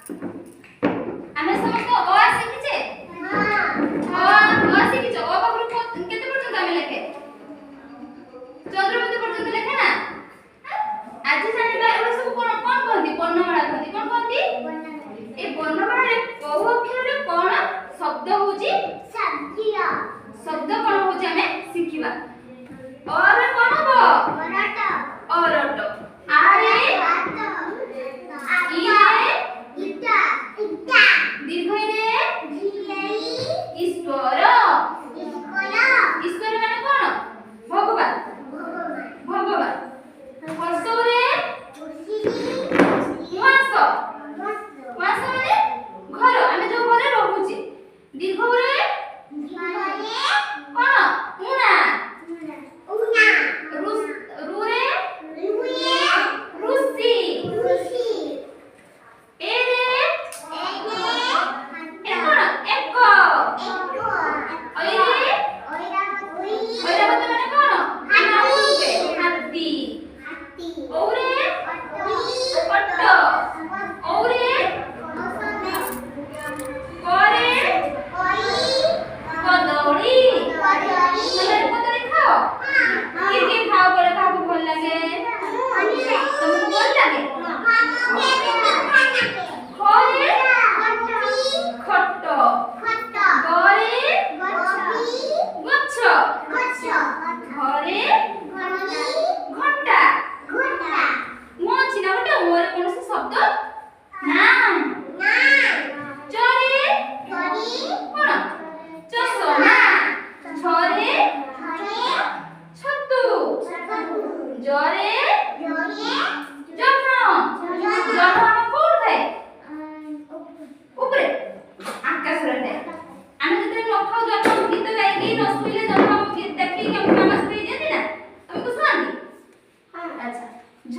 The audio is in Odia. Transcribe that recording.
ଆମେ ସମସ୍ତ ଅ ଶିଖିଛେ ଅ ଶିଖିଛ ଅ ପାଖରୁ କେତେ ପର୍ଯ୍ୟନ୍ତ ଆମେ ଲେଖେ ଚନ୍ଦ୍ରବିନ୍ଦୁ ପର୍ଯ୍ୟନ୍ତ ଲେଖେ ନା ଆଜି ଜାଣିବା ଏଗୁଡ଼ା ସବୁ କଣ କଣ କହନ୍ତି ବର୍ଣ୍ଣମାଳା କହନ୍ତି କଣ କହନ୍ତି ଏ ବର୍ଣ୍ଣମାଳାରେ ବହୁ ଅକ୍ଷରରେ କଣ ଶବ୍ଦ ହଉଛି ଶବ୍ଦ କଣ ହଉଛି ଆମେ ଶିଖିବା ଅ ରେ କଣ ହବ ଅରଟ ଆ ରେ ଇ ରେ ଦୀର୍ଘ ଇ ରେ ଈଶ୍ୱର ଈଶ୍ୱର ମାନେ କଣ ଭଗବାନ ଭଗବାନ ହର୍ଷ ରେ ଉଆସ ଉଆସ ମାନେ ଘର ଆମେ ଯୋଉ ଘରେ ରହୁଛେ ଦୀର୍ଘ ରେ କଣ ଉଣା ରୁ ରେ ଋଷି ଏ ରେ ଏ କଣ ଏକ ଐ ରେ ଐରାବତ ମାନେ କଣ ହାତୀ ଔ ରେ ଓଟ ଔ ରେ କ ରେ କଦଳୀ କଦଳୀ ଖାଅ କିଏ କିଏ ଖାଅ ବୋଲେ କାହାକୁ ଭଲ ଲାଗେ ତମକୁ ଭଲ ଲାଗେ ଖ ରେ ଖଟ ଗ ରେ ଗଛ ଘ ରେ ଘଣ୍ଟା ମୁଁ ଅଛି ନା ଗୋଟେ ଓରେ କୌଣସି ଶବ୍ଦ ନା च ରେ କଣ ଚଷମା ଛ ରେ ଛତୁ ଜ ରେ ଜହ୍ନ ଜହ୍ନ ଆମ କୋଉଠି ଥାଏ ଉପରେ ଆକାଶରେ ଥାଏ ଆମେ ଯେତେବେଳେ ନ ଖାଉ ଜହ୍ନ ଗୀତ ଗାଇକି ନ ଶୋଇଲେ ଜହ୍ନ ଦେଖିକି ଆମକୁ ନମାଜ ପଢି ଦିଅନ୍ତି ନା ତମକୁ ଶୁଣନ୍ତି ଆଚ୍ଛା ଝ